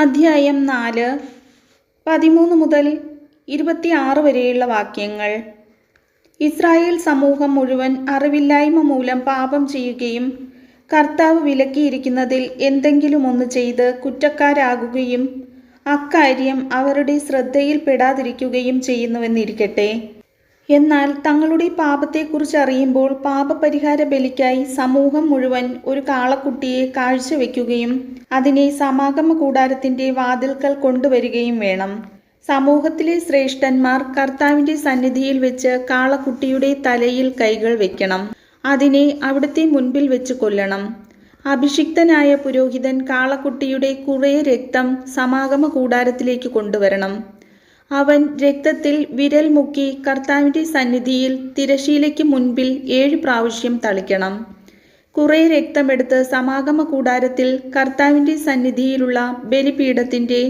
അധ്യായം 4 13 മുതൽ 26 വരെയുള്ള വാക്യങ്ങൾ. ഇസ്രായേൽ സമൂഹം മുഴുവൻ അറിവില്ലായ്മ മൂലം പാപം ചെയ്യുകയും കർത്താവ് വിലക്കിയിരിക്കുന്നതിൽ എന്തെങ്കിലും ഒന്ന് ചെയ്ത് കുറ്റക്കാരാകുകയും അക്കാര്യം അവരുടെ ശ്രദ്ധയിൽപ്പെടാതിരിക്കുകയും ചെയ്യുന്നുവെന്നിരിക്കട്ടെ. എന്നാൽ തങ്ങളുടെ പാപത്തെക്കുറിച്ച് അറിയുമ്പോൾ പാപപരിഹാര ബലിക്കായി സമൂഹം മുഴുവൻ ഒരു കാളക്കുട്ടിയെ കാഴ്ചവെക്കുകയും അതിനെ സമാഗമ കൂടാരത്തിൻ്റെ വാതിൽക്കൽ കൊണ്ടുവരികയും വേണം. സമൂഹത്തിലെ ശ്രേഷ്ഠന്മാർ കർത്താവിൻ്റെ സന്നിധിയിൽ വെച്ച് കാളക്കുട്ടിയുടെ തലയിൽ കൈകൾ വെക്കണം. അതിനെ അവിടുത്തെ മുൻപിൽ വെച്ച് കൊല്ലണം. അഭിഷിക്തനായ പുരോഹിതൻ കാളക്കുട്ടിയുടെ കുറേ രക്തം സമാഗമ കൂടാരത്തിലേക്ക് കൊണ്ടുവരണം. അവൻ രക്തത്തിൽ വിരൽ മുക്കി കർത്താവിൻ്റെ സന്നിധിയിൽ തിരശീലയ്ക്ക് മുൻപിൽ 7 പ്രാവശ്യം തളിക്കണം. കുറേ രക്തമെടുത്ത് സമാഗമ കൂടാരത്തിൽ കർത്താവിൻ്റെ സന്നിധിയിലുള്ള ബലിപീഠത്തിൻ്റെ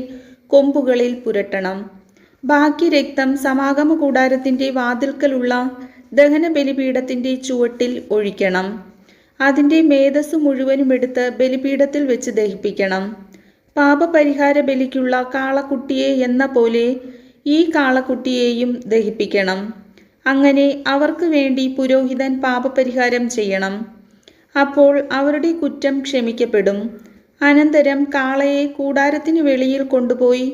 കൊമ്പുകളിൽ പുരട്ടണം. ബാക്കി രക്തം സമാഗമ കൂടാരത്തിൻ്റെ വാതിൽക്കലുള്ള ദഹന ബലിപീഠത്തിൻ്റെ ചുവട്ടിൽ ഒഴിക്കണം. അതിൻ്റെ മേധസ്സു മുഴുവനും എടുത്ത് ബലിപീഠത്തിൽ വെച്ച് ദഹിപ്പിക്കണം. പാപപരിഹാര ബലിക്കുള്ള കാളക്കുട്ടിയെ എന്ന പോലെ ഈ കാളക്കുട്ടിയെയും ദഹിപ്പിക്കണം. അങ്ങനെ അവർക്ക് വേണ്ടി പുരോഹിതൻ പാപപരിഹാരം ചെയ്യണം. അപ്പോൾ അവരുടെ കുറ്റം ക്ഷമിക്കപ്പെടും. അനന്തരം കാളയെ കൂടാരത്തിനു വെളിയിൽ കൊണ്ടുപോയി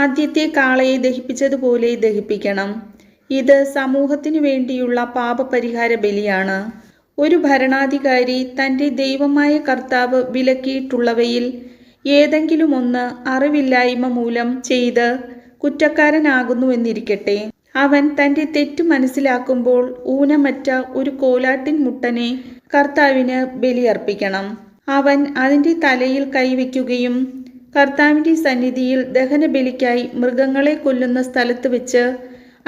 ആദ്യത്തെ കാളയെ ദഹിപ്പിച്ചതുപോലെ ദഹിപ്പിക്കണം. ഇത് സമൂഹത്തിനു വേണ്ടിയുള്ള പാപപരിഹാര ബലിയാണ്. ഒരു ഭരണാധികാരി തൻ്റെ ദൈവമായ കർത്താവ് വിലക്കിയിട്ടുള്ളവയിൽ ഏതെങ്കിലും ഒന്ന് അറിവില്ലായ്മ മൂലം ചെയ്ത് കുറ്റക്കാരനാകുന്നുവെന്നിരിക്കട്ടെ. അവൻ തൻ്റെ തെറ്റു മനസ്സിലാക്കുമ്പോൾ ഊനമറ്റ ഒരു കോലാട്ടിൻ മുട്ടനെ കർത്താവിന് ബലിയർപ്പിക്കണം. അവൻ അതിൻ്റെ തലയിൽ കൈവയ്ക്കുകയും കർത്താവിൻ്റെ സന്നിധിയിൽ ദഹനബലിക്കായി മൃഗങ്ങളെ കൊല്ലുന്ന സ്ഥലത്ത് വെച്ച്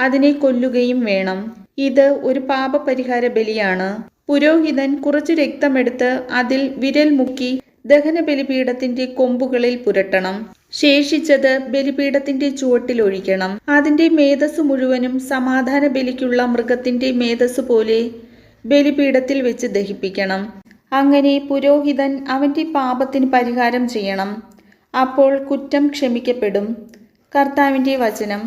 അതിനെ കൊല്ലുകയും വേണം. ഇത് ഒരു പാപപരിഹാര ബലിയാണ്. പുരോഹിതൻ കുറച്ചു രക്തമെടുത്ത് അതിൽ വിരൽ മുക്കി ദഹന ബലിപീഠത്തിൻ്റെ കൊമ്പുകളിൽ പുരട്ടണം. ശേഷിച്ചത് ബലിപീഠത്തിൻ്റെ ചുവട്ടിൽ ഒഴിക്കണം. അതിൻ്റെ മേധസ്സു മുഴുവനും സമാധാന ബലിക്കുള്ള മൃഗത്തിൻ്റെ മേധസ്സു പോലെ ബലിപീഠത്തിൽ വെച്ച് ദഹിപ്പിക്കണം. അങ്ങനെ പുരോഹിതൻ അവൻ്റെ പാപത്തിന് പരിഹാരം ചെയ്യണം. അപ്പോൾ കുറ്റം ക്ഷമിക്കപ്പെടും. കർത്താവിൻ്റെ വചനം.